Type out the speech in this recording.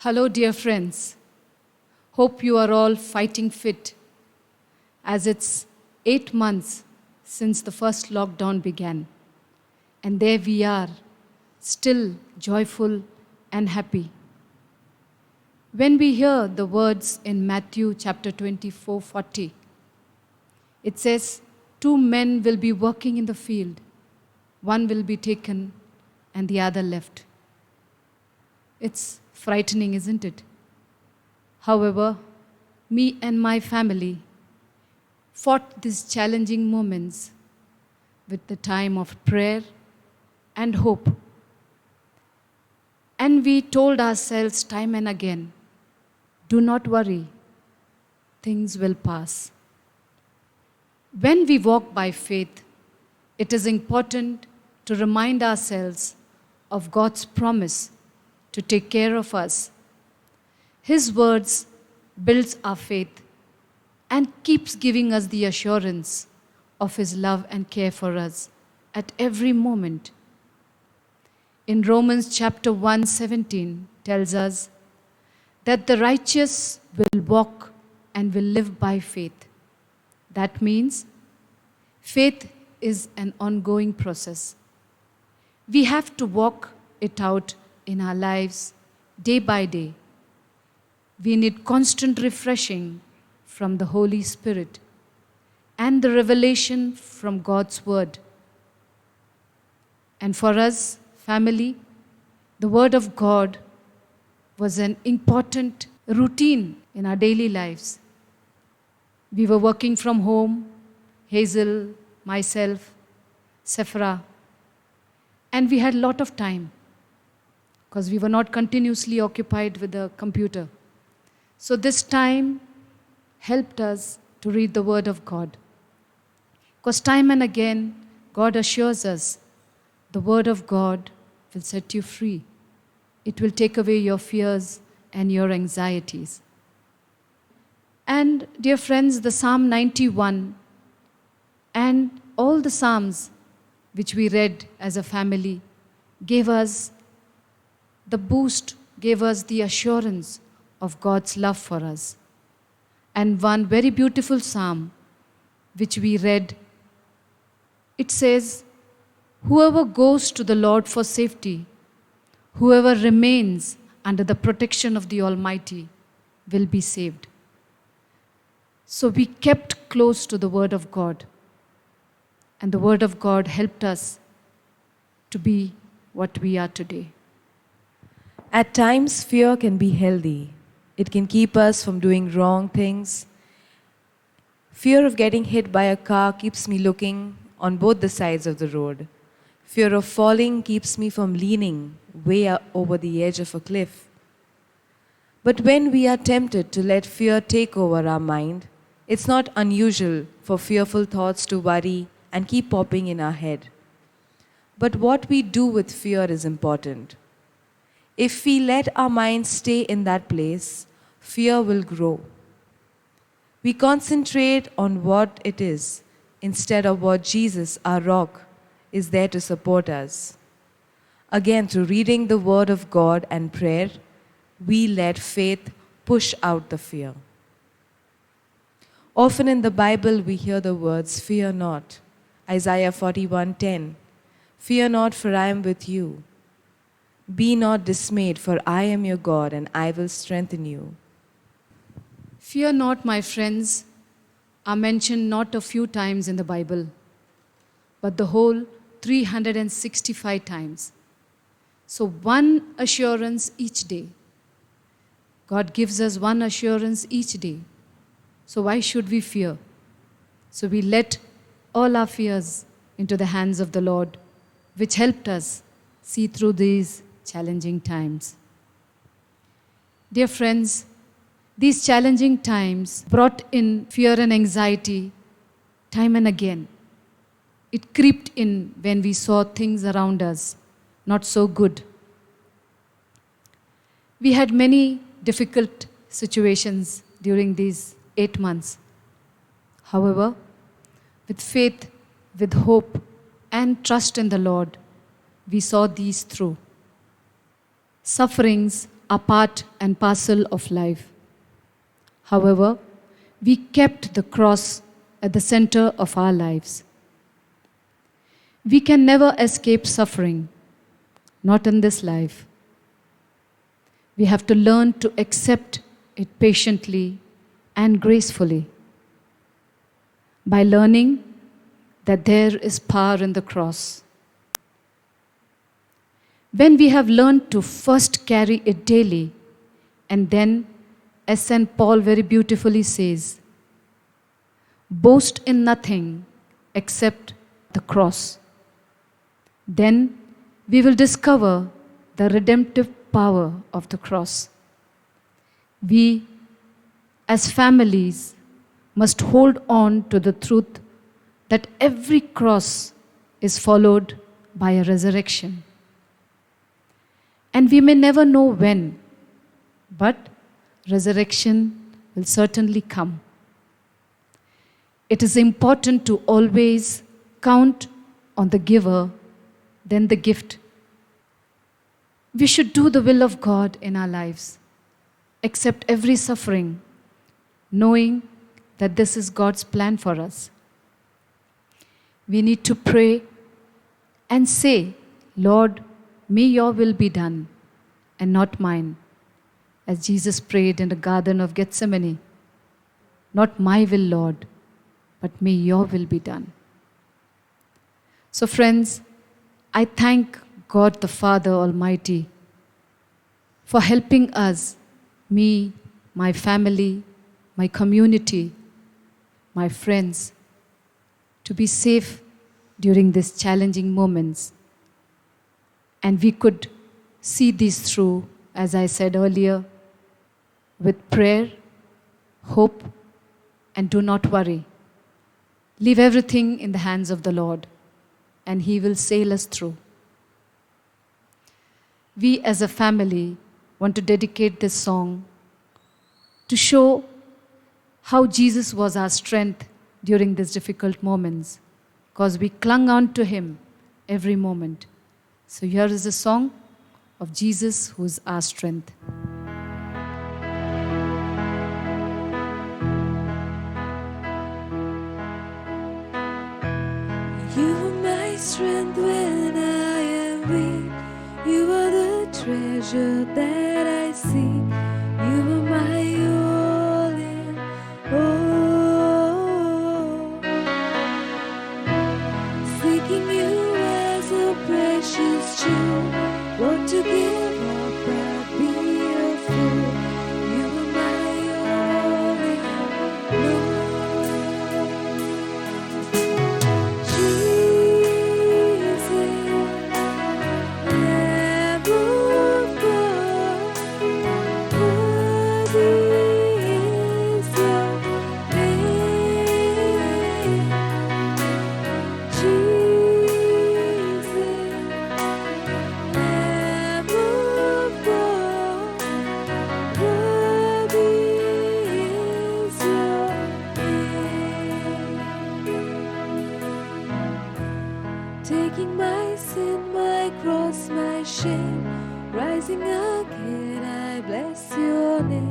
Hello, dear friends. Hope you are all fighting fit as it's 8 months since the first lockdown began. And there we are, still joyful and happy. When we hear the words in Matthew chapter 24:40, it says, two men will be working in the field, one will be taken and the other left. It's frightening, isn't it? However, me and my family fought these challenging moments with the time of prayer and hope. And we told ourselves time and again, do not worry, things will pass. When we walk by faith, it is important to remind ourselves of God's promise to take care of us. His words builds our faith and keeps giving us the assurance of His love and care for us at every moment. In Romans chapter 1:17 tells us that the righteous will walk and will live by faith. That means faith is an ongoing process. We have to walk it out in our lives day by day. We need constant refreshing from the Holy Spirit and the revelation from God's Word. And for us, family, the Word of God was an important routine in our daily lives. We were working from home, Hazel, myself, Sephra, and we had a lot of time because we were not continuously occupied with the computer. So this time helped us to read the Word of God. Because time and again, God assures us the Word of God will set you free. It will take away your fears and your anxieties. And dear friends, the Psalm 91 and all the Psalms which we read as a family gave us the boost, gave us the assurance of God's love for us. And one very beautiful psalm which we read, it says, whoever goes to the Lord for safety, whoever remains under the protection of the Almighty will be saved. So we kept close to the Word of God. And the Word of God helped us to be what we are today. At times, fear can be healthy. It can keep us from doing wrong things. Fear of getting hit by a car keeps me looking on both the sides of the road. Fear of falling keeps me from leaning way over the edge of a cliff. But when we are tempted to let fear take over our mind, it's not unusual for fearful thoughts to worry and keep popping in our head. But what we do with fear is important. If we let our minds stay in that place, fear will grow. We concentrate on what it is instead of what Jesus, our rock, is there to support us. Again, through reading the Word of God and prayer, we let faith push out the fear. Often in the Bible, we hear the words, fear not. Isaiah 41:10. Fear not, for I am with you. Be not dismayed, for I am your God, and I will strengthen you. Fear not, my friends, are mentioned not a few times in the Bible, but the whole 365 times. So one assurance each day. God gives us one assurance each day. So why should we fear? So we let all our fears into the hands of the Lord, which helped us see through these challenging times. Dear friends, these challenging times brought in fear and anxiety time and again. It crept in when we saw things around us not so good. We had many difficult situations during these 8 months. However, with faith, with hope, and trust in the Lord, we saw these through. Sufferings are part and parcel of life. However, we kept the cross at the center of our lives. We can never escape suffering, not in this life. We have to learn to accept it patiently and gracefully by learning that there is power in the cross. When we have learned to first carry it daily, and then, as St. Paul very beautifully says, boast in nothing except the cross, then we will discover the redemptive power of the cross. We, as families, must hold on to the truth that every cross is followed by a resurrection. And we may never know when, but resurrection will certainly come. It is important to always count on the giver, then the gift. We should do the will of God in our lives, accept every suffering, knowing that this is God's plan for us. We need to pray and say, Lord, may your will be done and not mine, as Jesus prayed in the Garden of Gethsemane. Not my will, Lord, but may your will be done. So friends, I thank God the Father Almighty for helping us, me, my family, my community, my friends, to be safe during these challenging moments. And we could see these through, as I said earlier, with prayer, hope, and do not worry. Leave everything in the hands of the Lord, and He will sail us through. We as a family want to dedicate this song to show how Jesus was our strength during these difficult moments, because we clung on to Him every moment. So here is a song of Jesus, who is our strength. You are my strength when I am weak. You are the treasure that I seek. You are my all in all. Seeking you as a precious jewel. Want to give up but be a fool. You are my all in all. Taking my sin, my cross, my shame, rising again, I bless your name.